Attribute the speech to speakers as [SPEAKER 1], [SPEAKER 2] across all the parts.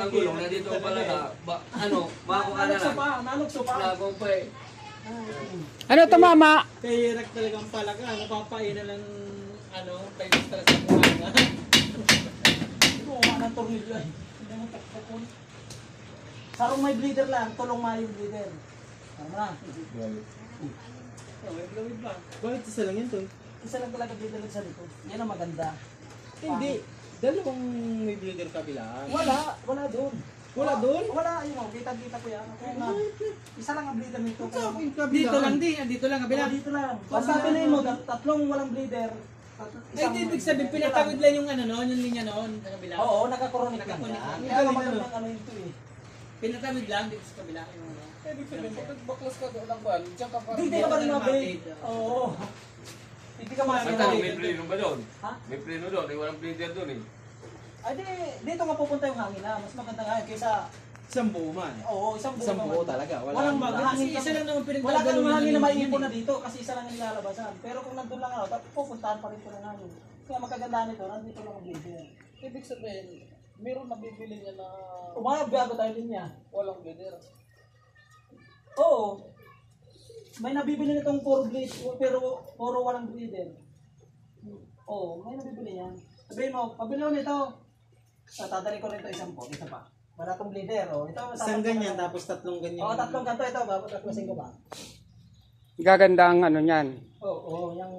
[SPEAKER 1] ang gulong, nandito pala na,
[SPEAKER 2] Nalukso pa.
[SPEAKER 1] Nagong pa eh.
[SPEAKER 3] Ano to, mama?
[SPEAKER 2] Kaya hirap talagang palaga. Napapainan ng tayo stress sa kumanga. Kumuha ng tornilyo ay. Hindi mo takpapon. Sarong may bleeder lang, tulong ma yung bleeder. Tama na. May blowid ba?
[SPEAKER 4] Bakit isa lang yun, Tol?
[SPEAKER 2] Isa lang talaga bleeder sa likod. Yan ang maganda.
[SPEAKER 4] Hindi. Dalawang may bleeder kabilaan.
[SPEAKER 2] Wala doon.
[SPEAKER 4] Wala doon?
[SPEAKER 2] Wala, yun o. Kita ko yan. Isa lang ang bleeder nito.
[SPEAKER 4] Dito lang
[SPEAKER 2] di. Dito lang, kabila. Dito lang. Basta piliin mo, tatlong walang bleeder.
[SPEAKER 5] Ay, di ibig sabihin, pinatawid lang yung yung linya noon, sa kabila.
[SPEAKER 2] Oo, nakakoronic lang
[SPEAKER 5] Nakakoronic
[SPEAKER 2] yan.
[SPEAKER 5] lang.
[SPEAKER 2] Kaya magandang ano ito eh.
[SPEAKER 5] Pinatawid lang dito sa kabila. Yung
[SPEAKER 1] Ibig sabihin, kapag baklas ka doon ang buwan, diyan ka pa.
[SPEAKER 2] Hindi ka pa rin mabait. Oo. Hindi ka
[SPEAKER 1] May
[SPEAKER 2] mabait.
[SPEAKER 1] preno ba doon?
[SPEAKER 2] Ha?
[SPEAKER 1] May preno doon, may walang bleeder doon eh.
[SPEAKER 2] Ay, dito nga pupunta yung hangin na. Mas maganda nga yun kaysa,
[SPEAKER 4] Isang buo man.
[SPEAKER 2] oo, isang
[SPEAKER 4] Isang buo
[SPEAKER 2] buo.
[SPEAKER 4] talaga.
[SPEAKER 2] Walang
[SPEAKER 5] Kasi
[SPEAKER 2] hangin
[SPEAKER 5] isa lang naman
[SPEAKER 2] Wala kang
[SPEAKER 5] pinagdadalo
[SPEAKER 2] hangin na
[SPEAKER 5] ng
[SPEAKER 2] maiipon na
[SPEAKER 5] linya.
[SPEAKER 2] dito kasi isa lang ang nilalabasan. Pero kung nandun lang ako, pupuntahan pa rin ko ng hangin. Kaya magkaganda nito, nandito lang ang bleeder.
[SPEAKER 1] Ibig sabihin, meron nabibili niya na
[SPEAKER 2] Umabago tayo din niya.
[SPEAKER 1] walang bleeder.
[SPEAKER 2] Oo. May nabibili nitong puro bleeder, pero puro walang bleeder. Oo, may nabibili yan. Sabihin mo, pabili mo nito. Tatadali ko rin ito isang po, isa pa. Wala tong bleeder, oh. Ito,
[SPEAKER 4] Isang ganyan, tapos tatlong ganyan.
[SPEAKER 2] Oo, tatlong ganito, ito, taklasin ko ba?
[SPEAKER 3] Gaganda ang ano niyan.
[SPEAKER 2] Oo, yung...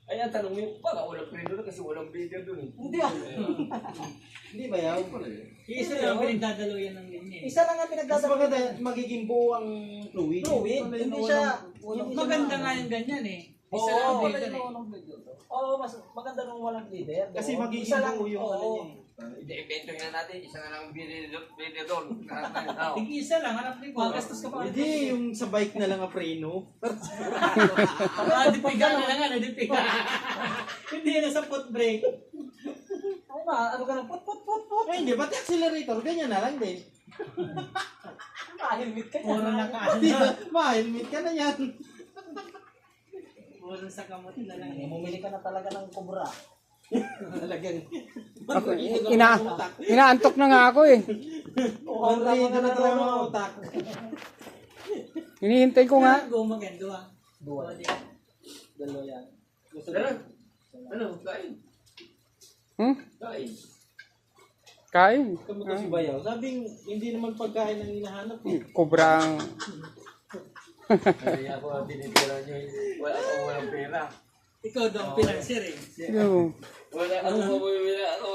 [SPEAKER 1] Ay, ang tanong mo, baka walang preno doon kasi walang bleeder doon eh.
[SPEAKER 2] Hindi ah.
[SPEAKER 4] Hindi ba yaw?
[SPEAKER 5] Isa lang pinagdadalo yan ng linya.
[SPEAKER 2] Isa lang ang
[SPEAKER 4] Mas
[SPEAKER 2] pinagdadala.
[SPEAKER 4] maganda, magiging buo ang fluid.
[SPEAKER 2] Fluid, hindi siya...
[SPEAKER 5] Maganda nga yung ganyan eh. Isa lang ang
[SPEAKER 2] Oo,
[SPEAKER 5] dito eh.
[SPEAKER 1] Walang bleeder doon.
[SPEAKER 2] Oo, mas maganda nung walang bleeder.
[SPEAKER 4] Kasi
[SPEAKER 2] Oo.
[SPEAKER 4] magiging
[SPEAKER 2] Isa lang,
[SPEAKER 4] buo yung ano
[SPEAKER 2] oo.
[SPEAKER 4] niya eh.
[SPEAKER 1] Ibento nga natin, isa na lang bleeder doon.
[SPEAKER 5] Isa lang, hanap ni ko.
[SPEAKER 2] Magastos ka pa.
[SPEAKER 4] Hindi, yung sa bike na lang ang preno.
[SPEAKER 5] Dipiga na lang ano, dipiga. Hindi na sa foot brake.
[SPEAKER 2] Ay, ano ka nang put.
[SPEAKER 4] Ay, hindi, ba't accelerator? Ganyan na lang din.
[SPEAKER 2] Mahilmit ka
[SPEAKER 5] Puro
[SPEAKER 2] niya.
[SPEAKER 5] naka
[SPEAKER 4] Di ba? Ma-helmet ka na yan.
[SPEAKER 5] Puro sa kamot na lang.
[SPEAKER 2] Bumili ka na talaga ng kubra.
[SPEAKER 4] Talagang.
[SPEAKER 3] Ako, inaantok na nga ako eh.
[SPEAKER 4] Ang rido na talaga mga utak.
[SPEAKER 3] Hinihintay ko nga.
[SPEAKER 5] Gumaganda.
[SPEAKER 2] Dua.
[SPEAKER 4] Dalawa yan. Gusto
[SPEAKER 1] Tara. Ano, kain. Kain.
[SPEAKER 3] Kain.
[SPEAKER 4] Kamusta si Bayaw? Sabing, hindi naman pagkain ang hinahanap eh.
[SPEAKER 3] Kubrang.
[SPEAKER 1] Kaya ako tinitira niyo, walang pera.
[SPEAKER 5] Ikaw daw ang financier eh.
[SPEAKER 3] Yo.
[SPEAKER 1] Wala ako bumibili, ako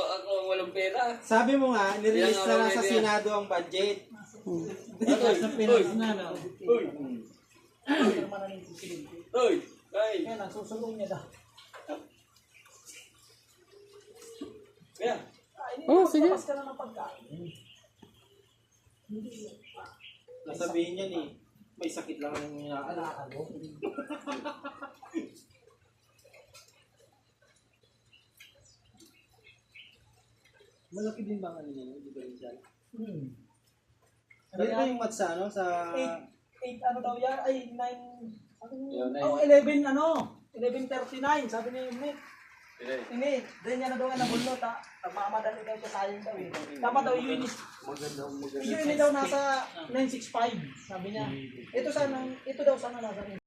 [SPEAKER 1] walang pera.
[SPEAKER 4] Sabi mo nga, nirelease na lang sa Senado ang budget.
[SPEAKER 5] Sa finance na no.
[SPEAKER 1] Uy! Uy! Kain!
[SPEAKER 2] Yan, ang susulong niya daw.
[SPEAKER 1] Kaya,
[SPEAKER 3] Oh, sige.
[SPEAKER 2] Tapos ka na ng pagkain.
[SPEAKER 4] Nasabihin niya ni, may sakit lang ang hinahanap.
[SPEAKER 2] Ano?
[SPEAKER 4] Malaki din ba ang ano niya, differential?
[SPEAKER 2] Hmm.
[SPEAKER 4] Ano ba yung math sa ano? Sa...
[SPEAKER 2] 8 ano daw yan? Ay, 9...
[SPEAKER 1] Yun,
[SPEAKER 2] Oh, 11 ano? 11:39, sabi niya yung mate. Hindi, doon niya na doon na bulot ha. Mamadali daw siya sayang daw eh. Dapat daw yun is,
[SPEAKER 1] maganda.
[SPEAKER 2] yun daw nasa 965, sabi niya. Ito daw sana nasa